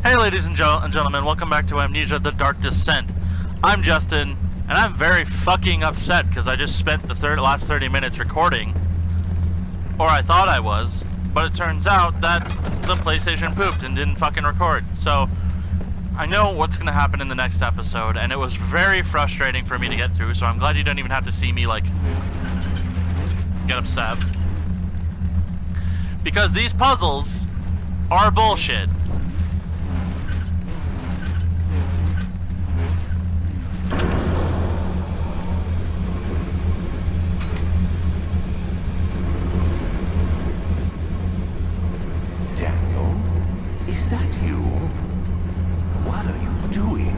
Hey ladies and gentlemen, welcome back to Amnesia, The Dark Descent. I'm Justin, and I'm very fucking upset because I just spent the last 30 minutes recording. Or I thought I was, but it turns out that the PlayStation pooped and didn't fucking record. So, I know what's going to happen in the next episode, and it was very frustrating for me to get through, so I'm glad you don't even have to see me, like, get upset. Because these puzzles are bullshit. Is that you? What are you doing?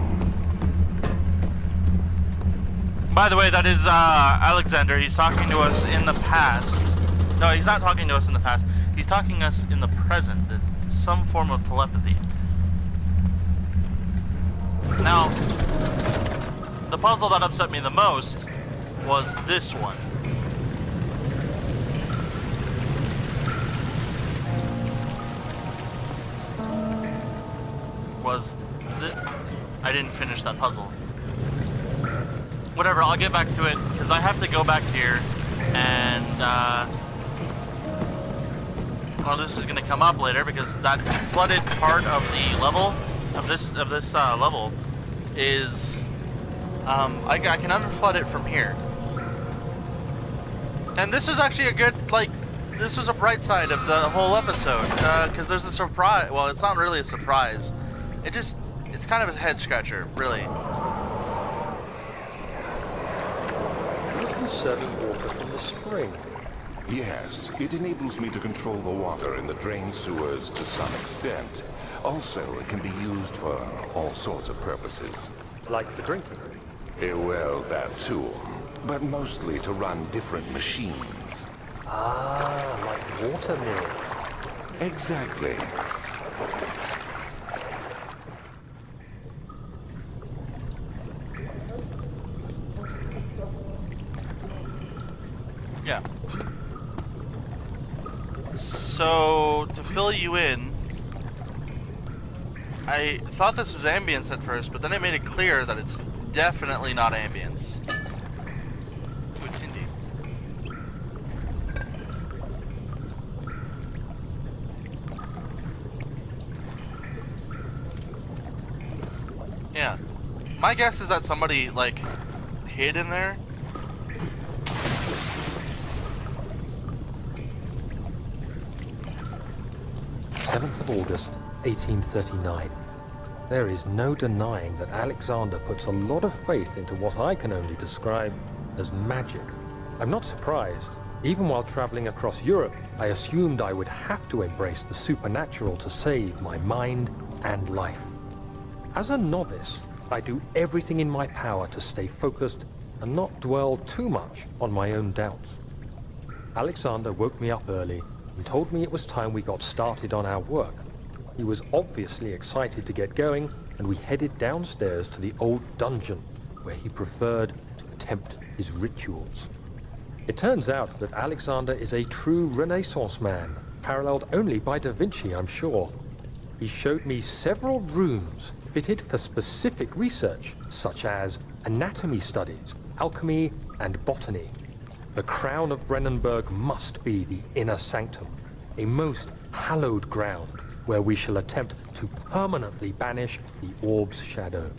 By the way, that is Alexander. He's talking to us in the past. No, he's not talking to us in the past. He's talking to us in the present. It's some form of telepathy. Now, the puzzle that upset me the most was this one. I didn't finish that puzzle. Whatever, I'll get back to it, because I have to go back here, and, well, this is gonna come up later, because that flooded part of the level, of this level, is, I can unflood it from here. And this is actually a good, like, this was a bright side of the whole episode, because there's a surprise. Well, it's not really a surprise. It's kind of a head scratcher, really. You're conserving water from the spring. Yes, it enables me to control the water in the drain sewers to some extent. Also, it can be used for all sorts of purposes. Like for drinking? Well, that too. But mostly to run different machines. Ah, like water mills. Exactly. Yeah. So, to fill you in, I thought this was ambience at first, but then I made it clear that it's definitely not ambience. It's indeed. Yeah. My guess is that somebody, like, hid in there. 7th of August, 1839. There is no denying that Alexander puts a lot of faith into what I can only describe as magic. I'm not surprised. Even while traveling across Europe, I assumed I would have to embrace the supernatural to save my mind and life. As a novice, I do everything in my power to stay focused and not dwell too much on my own doubts. Alexander woke me up early and told me it was time we got started on our work. He was obviously excited to get going, and we headed downstairs to the old dungeon, where he preferred to attempt his rituals. It turns out that Alexander is a true Renaissance man, paralleled only by Da Vinci, I'm sure. He showed me several rooms fitted for specific research, such as anatomy studies, alchemy, and botany. The crown of Brennenburg must be the inner sanctum, a most hallowed ground where we shall attempt to permanently banish the orb's shadow.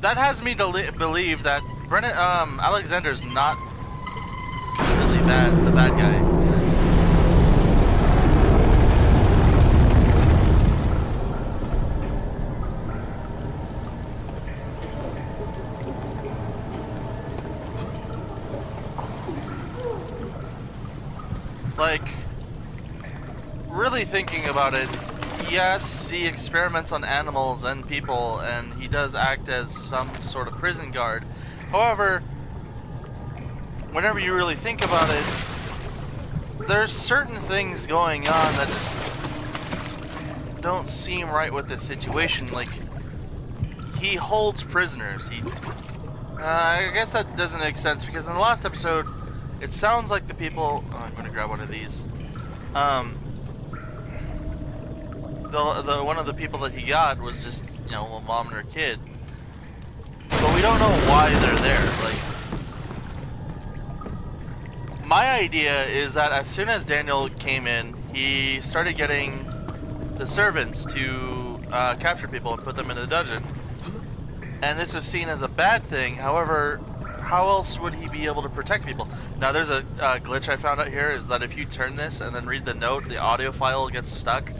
That has me to believe that Alexander's not really the bad guy. Like, really thinking about it, yes, he experiments on animals and people, and he does act as some sort of prison guard. However, whenever you really think about it, there's certain things going on that just don't seem right with this situation. Like, he holds prisoners. I guess that doesn't make sense, because in the last episode, It sounds like the people... Oh, I'm going to grab one of these. the one of the people that he got was just, you know, a mom and her kid. But we don't know why they're there. Like, my idea is that as soon as Daniel came in, he started getting the servants to capture people and put them in the dungeon. And this was seen as a bad thing. However, how else would he be able to protect people? Now, there's a glitch I found out here, is that if you turn this and then read the note, the audio file gets stuck,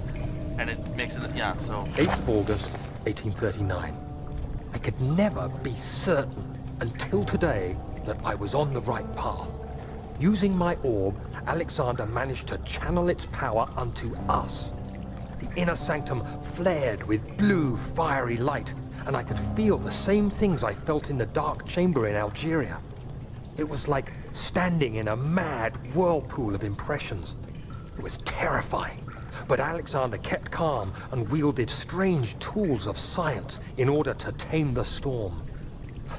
and it makes it, yeah, so... 8th of August, 1839. I could never be certain until today that I was on the right path. Using my orb, Alexander managed to channel its power unto us. The inner sanctum flared with blue, fiery light, and I could feel the same things I felt in the dark chamber in Algeria. It was like standing in a mad whirlpool of impressions. It was terrifying, but Alexander kept calm and wielded strange tools of science in order to tame the storm.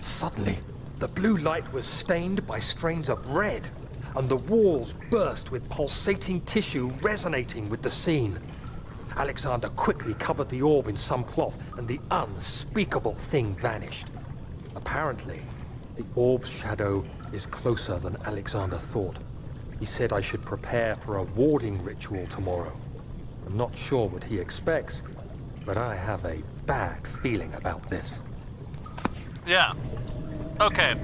Suddenly, the blue light was stained by strains of red, and the walls burst with pulsating tissue resonating with the scene. Alexander quickly covered the orb in some cloth, and the unspeakable thing vanished. Apparently, the orb's shadow is closer than Alexander thought. He said I should prepare for a warding ritual tomorrow. I'm not sure what he expects, but I have a bad feeling about this. Yeah. Okay.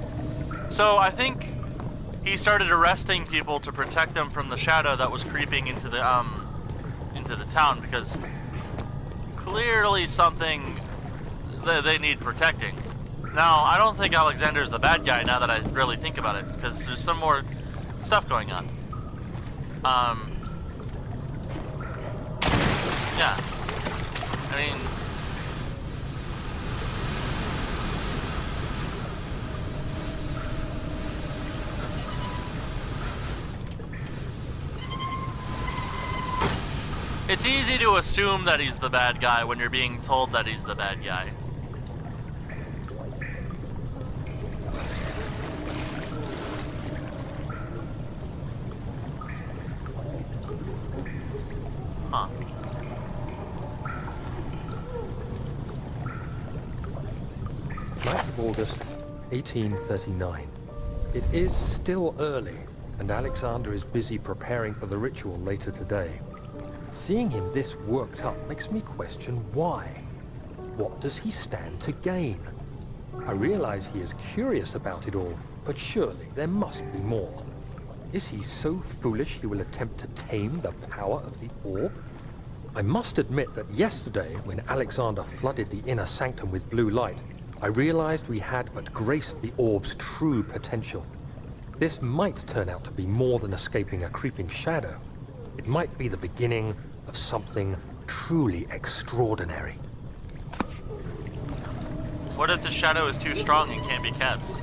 So I think he started arresting people to protect them from the shadow that was creeping into the town, because clearly something they need protecting. Now, I don't think Alexander's the bad guy now that I really think about it, because there's some more stuff going on. Yeah. I mean... It's easy to assume that he's the bad guy when you're being told that he's the bad guy. Huh. Of August, 1839. It is still early, and Alexander is busy preparing for the ritual later today. Seeing him this worked up makes me question why. What does he stand to gain? I realize he is curious about it all, but surely there must be more. Is he so foolish he will attempt to tame the power of the orb? I must admit that yesterday, when Alexander flooded the inner sanctum with blue light, I realized we had but graced the orb's true potential. This might turn out to be more than escaping a creeping shadow. It might be the beginning of something truly extraordinary. What if the shadow is too strong and can't be kept?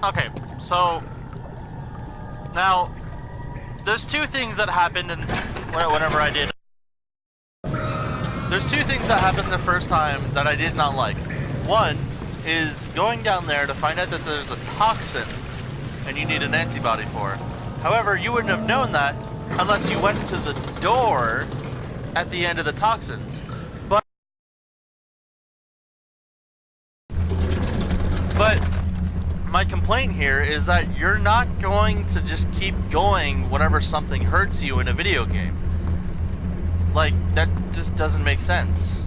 Okay, so now there's two things that happened in whenever I did. There's two things that happened the first time that I did not like. One is going down there to find out that there's a toxin and you need an antibody for it. However, you wouldn't have known that unless you went to the door at the end of the toxins. But my complaint here is that you're not going to just keep going whenever something hurts you in a video game. Like, that just doesn't make sense.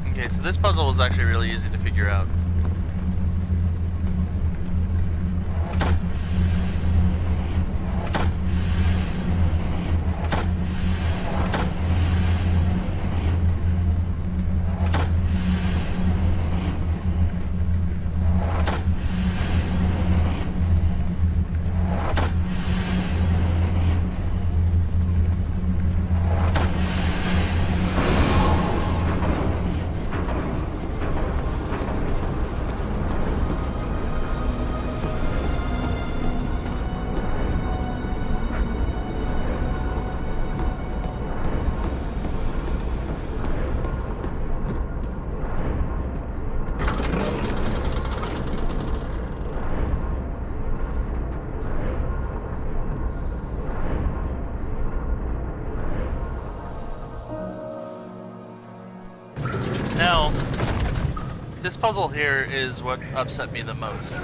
Okay, so this puzzle was actually really easy to figure out. this puzzle here is what upset me the most.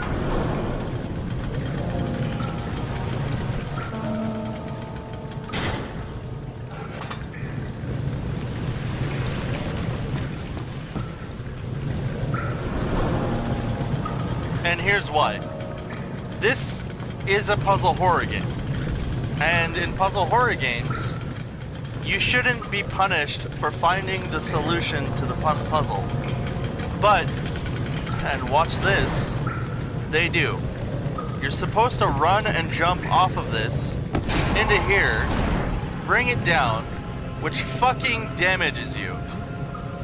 And here's why. This is a puzzle horror game. And in puzzle horror games, you shouldn't be punished for finding the solution to the puzzle. But, and watch this, they do. You're supposed to run and jump off of this into here, bring it down, which fucking damages you.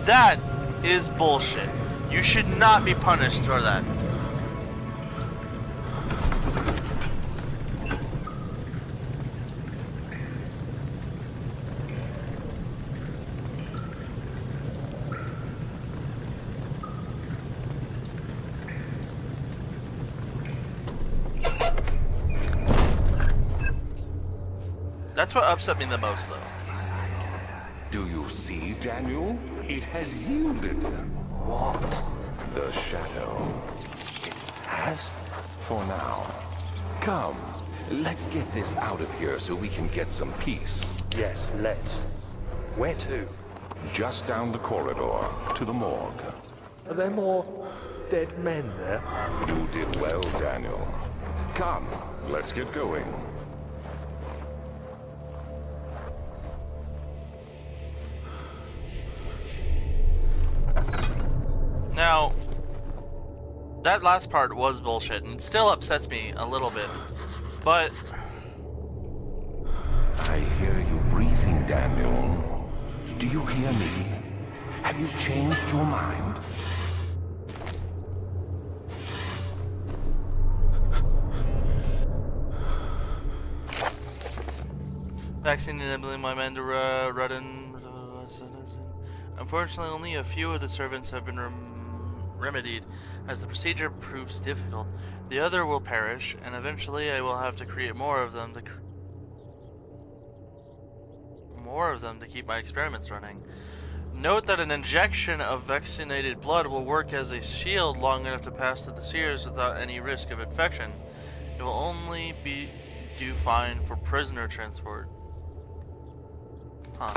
That is bullshit. You should not be punished for that. That's what upset me the most, though. Do you see, Daniel? It has yielded. What? The shadow. It has? For now. Come, let's get this out of here so we can get some peace. Yes, let's. Where to? Just down the corridor, to the morgue. Are there more dead men there? You did well, Daniel. Come, let's get going. Now, that last part was bullshit, and it still upsets me a little bit, but... I hear you breathing, Daniel. Do you hear me? Have you changed your mind? Vaccine enabling my men to run. Unfortunately, only a few of the servants have been remedied, as the procedure proves difficult. The other will perish, and eventually I will have to create more of them to keep my experiments running. Note that an injection of vaccinated blood will work as a shield long enough to pass through the sears without any risk of infection. It will only do fine for prisoner transport. Huh.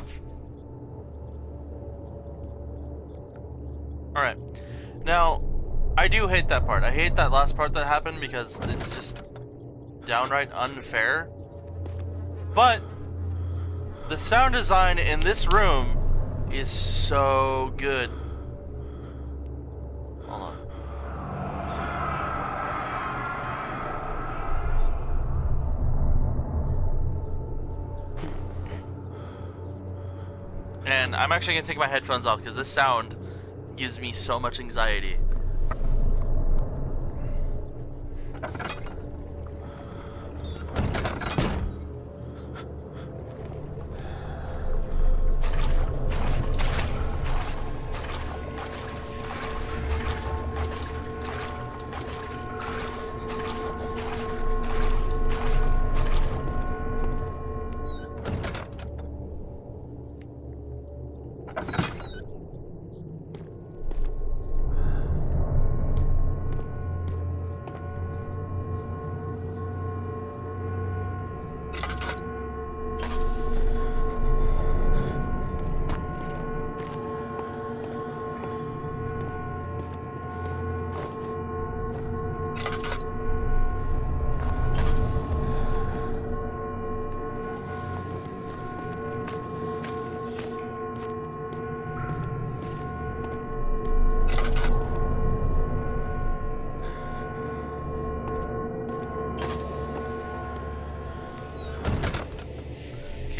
Alright. Now, I do hate that part. I hate that last part that happened because it's just downright unfair. But the sound design in this room is so good. Hold on. And I'm actually gonna take my headphones off because this sound gives me so much anxiety.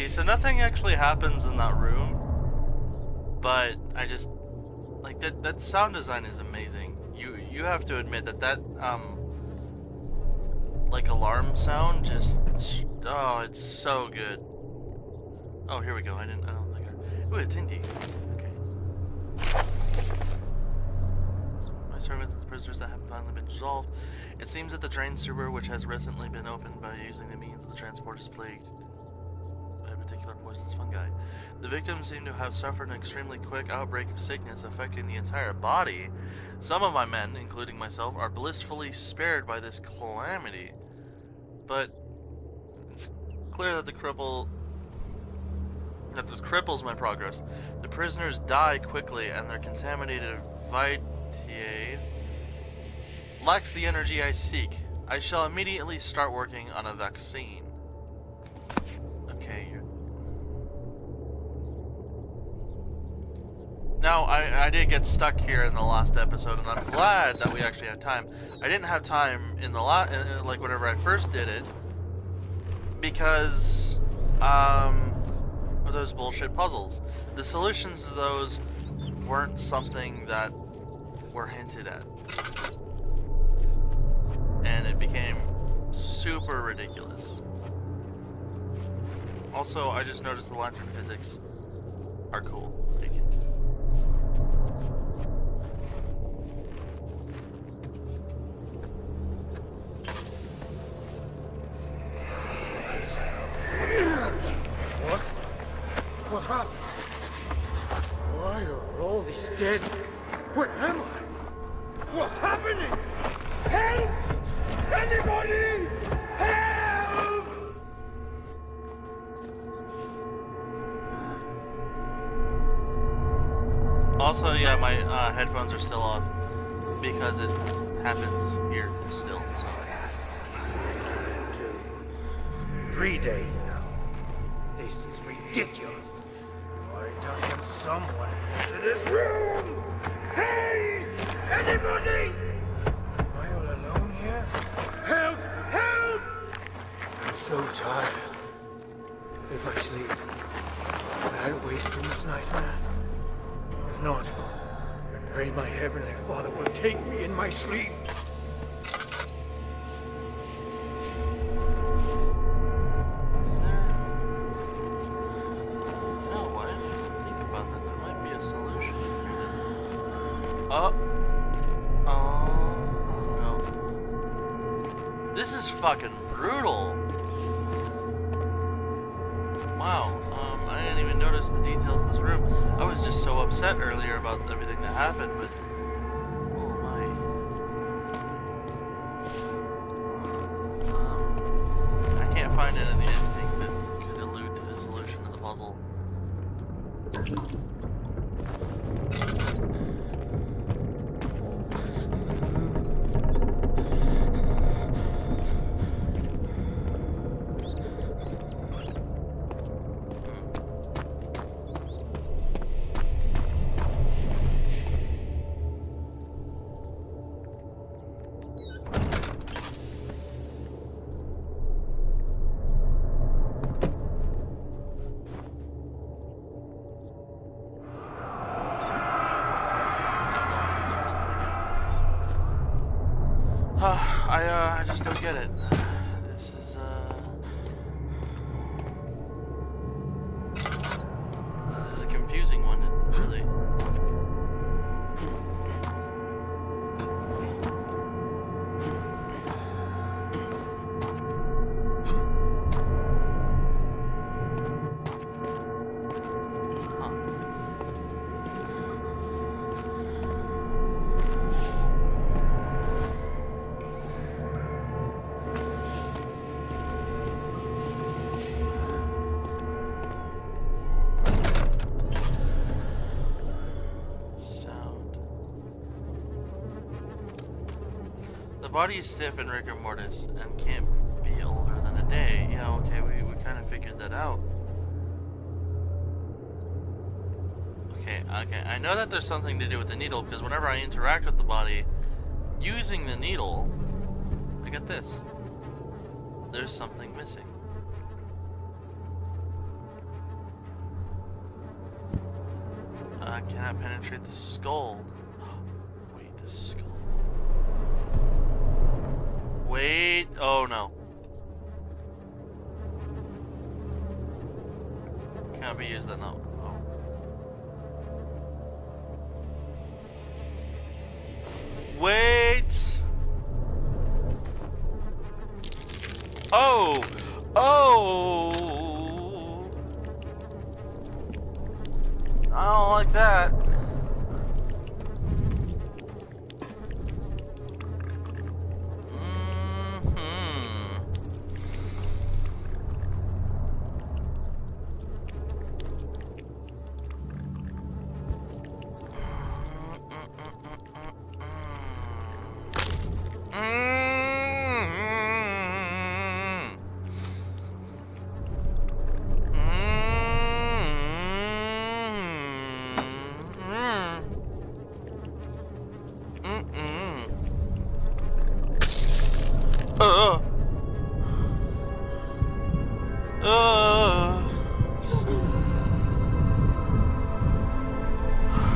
So nothing actually happens in that room, but I just like that sound design is amazing. You have to admit that like alarm sound just, oh, it's so good. Oh, here we go. I don't think ooh, a Tindy. Okay. My servants and the prisoners that have finally been dissolved. It seems that the drain sewer, which has recently been opened by using the means of the transport, is plagued. particular poisonous fungi. The victims seem to have suffered an extremely quick outbreak of sickness affecting the entire body. Some of my men, including myself, are blissfully spared by this calamity. But it's clear that this cripples my progress. The prisoners die quickly, and their contaminated vitae lacks the energy I seek. I shall immediately start working on a vaccine. Okay. Now, I did get stuck here in the last episode, and I'm glad that we actually have time. I didn't have time in the like whenever I first did it, because of those bullshit puzzles. The solutions to those weren't something that were hinted at, and it became super ridiculous. Also, I just noticed the lantern physics are cool. Like, What happened? Why are all these dead? Where am I? What's happening? Help! Anybody! Help! Also, yeah, my headphones are still off because it happens here still. So. 3 days now. This is ridiculous. Why doesn't someone come to this room? Hey! Anybody! Am I all alone here? Help! Help! I'm so tired. If I sleep, will I wake from this nightmare? If not, I pray my Heavenly Father will take me in my sleep. Is there... You know what? Think about that. There might be a solution. Oh. No. This is fucking brutal. Wow. I didn't even notice the details of this room. I was just so upset earlier about everything that happened, but... Oh my. I can't find anything that could allude to the solution to the puzzle. I just don't get it. This is a confusing one, really. The body is stiff in rigor mortis and can't be older than a day. Yeah, okay, we kind of figured that out. Okay, I know that there's something to do with the needle, because whenever I interact with the body using the needle, I get this. There's something missing. Cannot penetrate the skull. Wait, the skull. Wait, oh no. Can't be used then, no. Oh. Wait! Oh! Oh! I don't like that.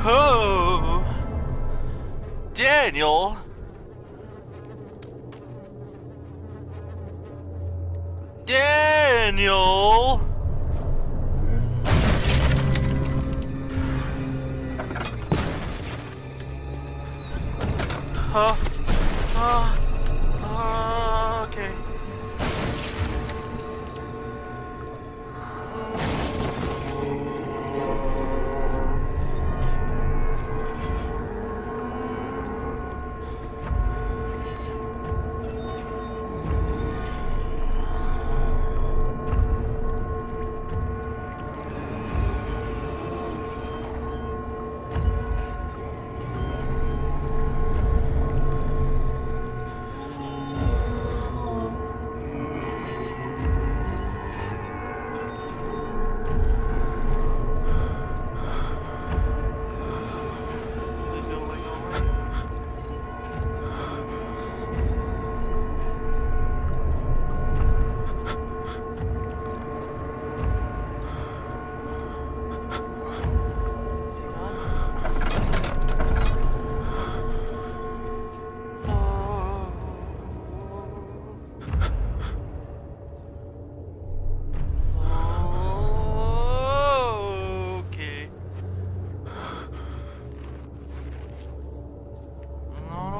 Oh, Daniel. Daniel. Huh?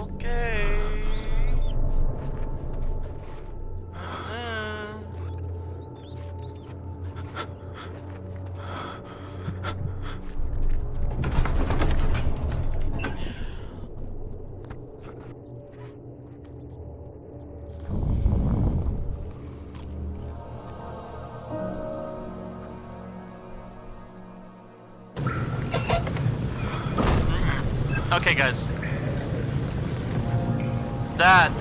Okay. Okay, guys. That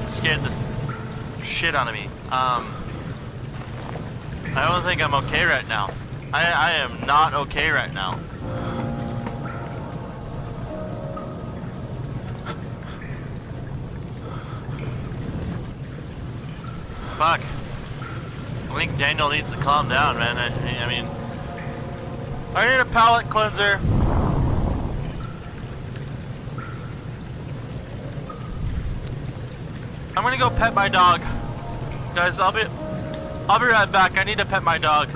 scared the shit out of me. I don't think I'm okay right now. I am not okay right now. Fuck. I think Daniel needs to calm down, man. I mean, I need a palate cleanser. I'm gonna go pet my dog. Guys, I'll be right back. I need to pet my dog.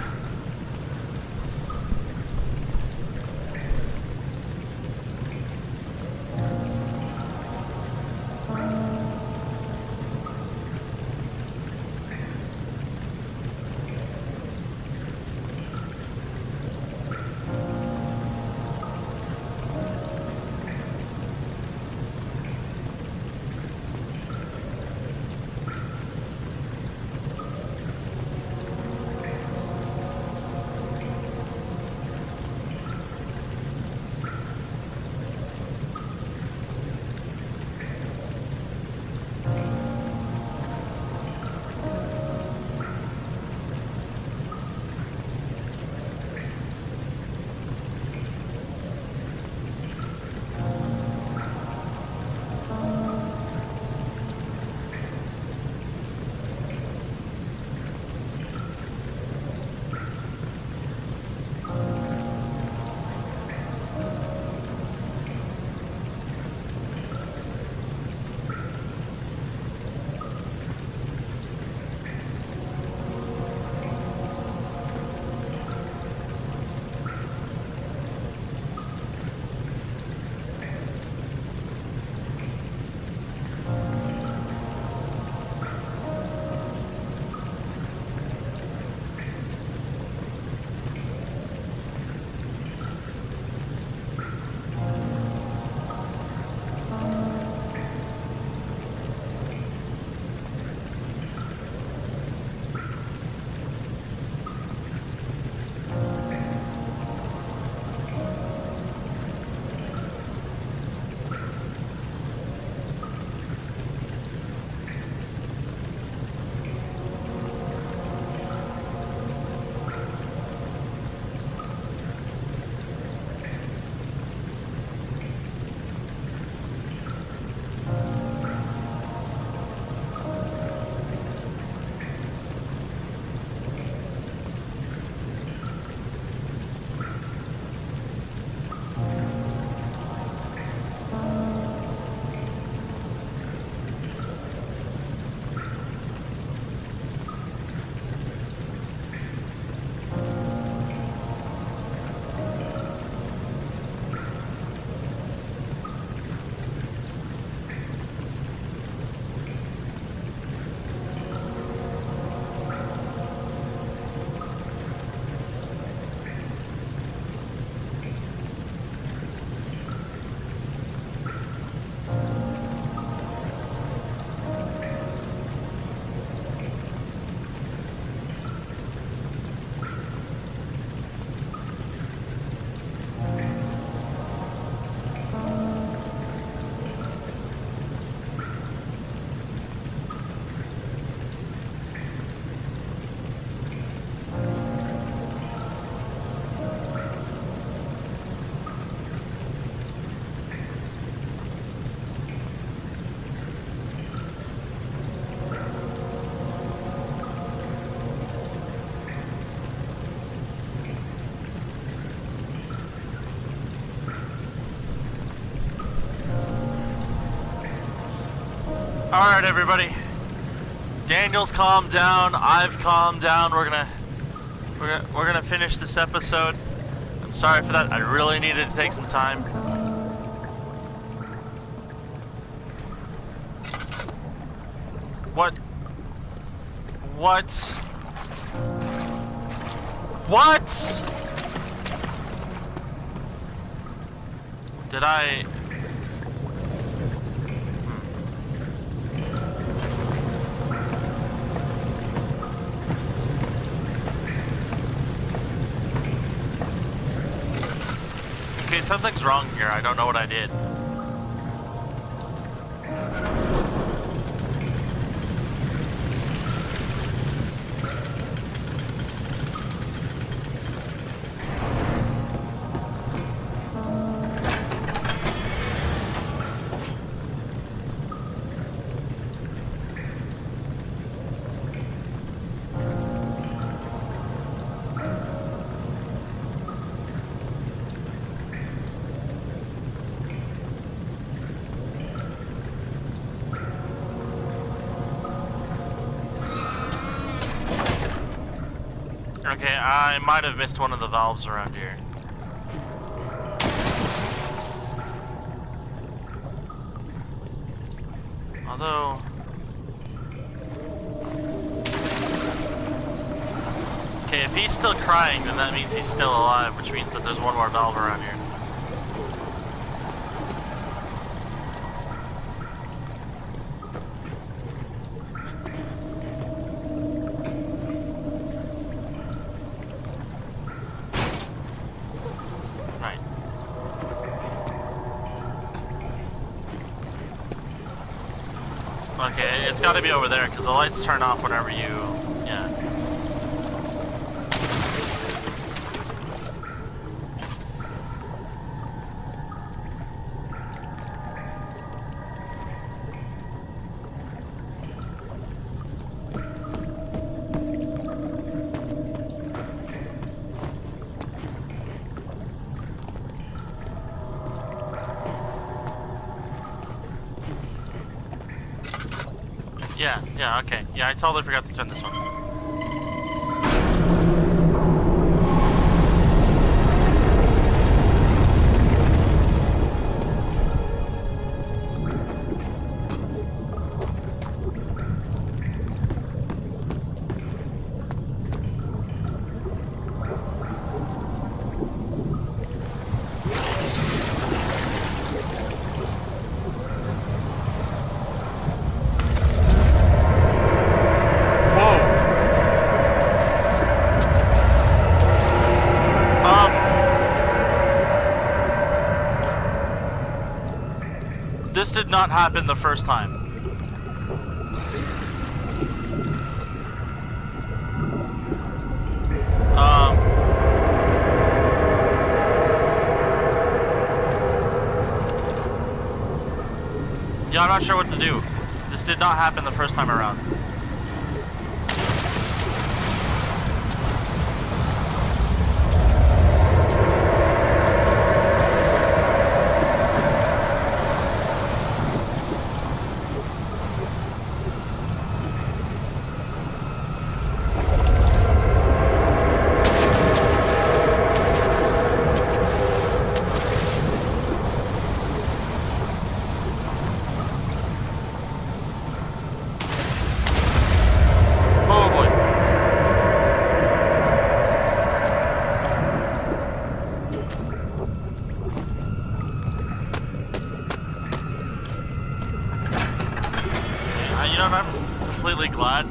Alright, everybody. Daniel's calmed down. I've calmed down. We're gonna finish this episode. I'm sorry for that. I really needed to take some time. What? Did I... Okay, something's wrong here. I don't know what I did. Okay, I might have missed one of the valves around here. Although... Okay, if he's still crying, then that means he's still alive, which means that there's one more valve around here. Okay, it's got to be over there because the lights turn off whenever you, yeah. Yeah, okay. Yeah, I totally forgot to turn this one. This did not happen the first time. Yeah, I'm not sure what to do. This did not happen the first time around. I'm completely glad.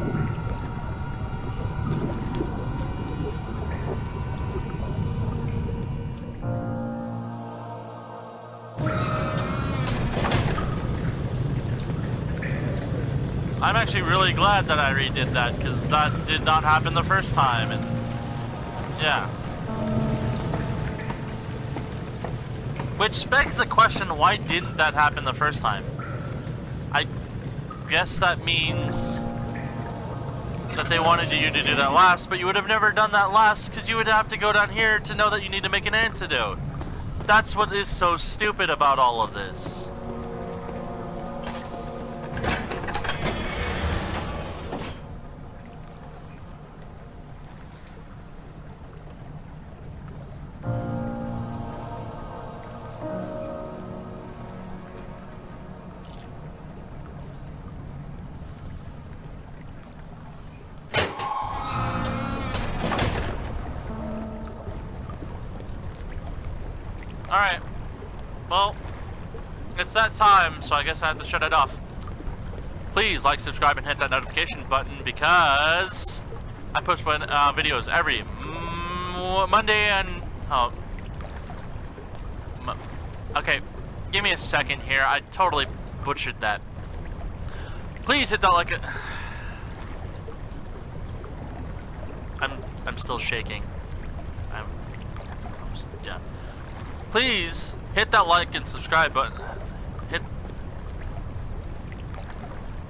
I'm actually really glad that I redid that, because that did not happen the first time, and yeah. Which begs the question, why didn't that happen the first time? I guess that means that they wanted you to do that last, but you would have never done that last because you would have to go down here to know that you need to make an antidote. That's what is so stupid about all of this. Alright. Well, it's that time, so I guess I have to shut it off. Please like, subscribe, and hit that notification button because I post videos every Monday and... Oh. Okay, give me a second here. I totally butchered that. Please hit that like... I'm still shaking. Yeah. Please hit that like and subscribe button. Hit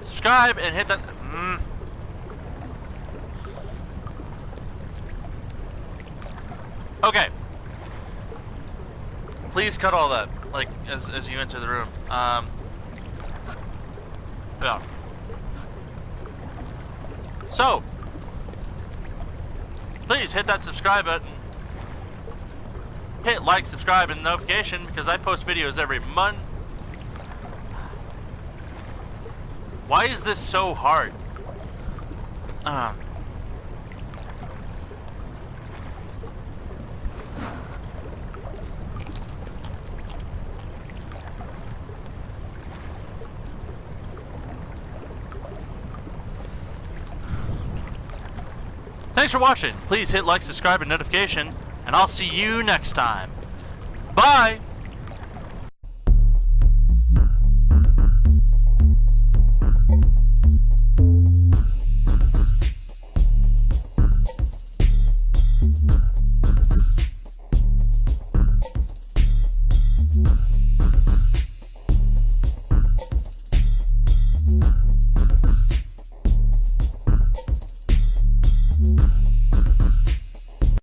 subscribe and hit that. Okay. Please cut all that, like as you enter the room. Yeah. So, please hit that subscribe button. Hit like, subscribe, and notification because I post videos every month. Why is this so hard? Thanks for watching. Please hit like, subscribe, and notification, and I'll see you next time. Bye!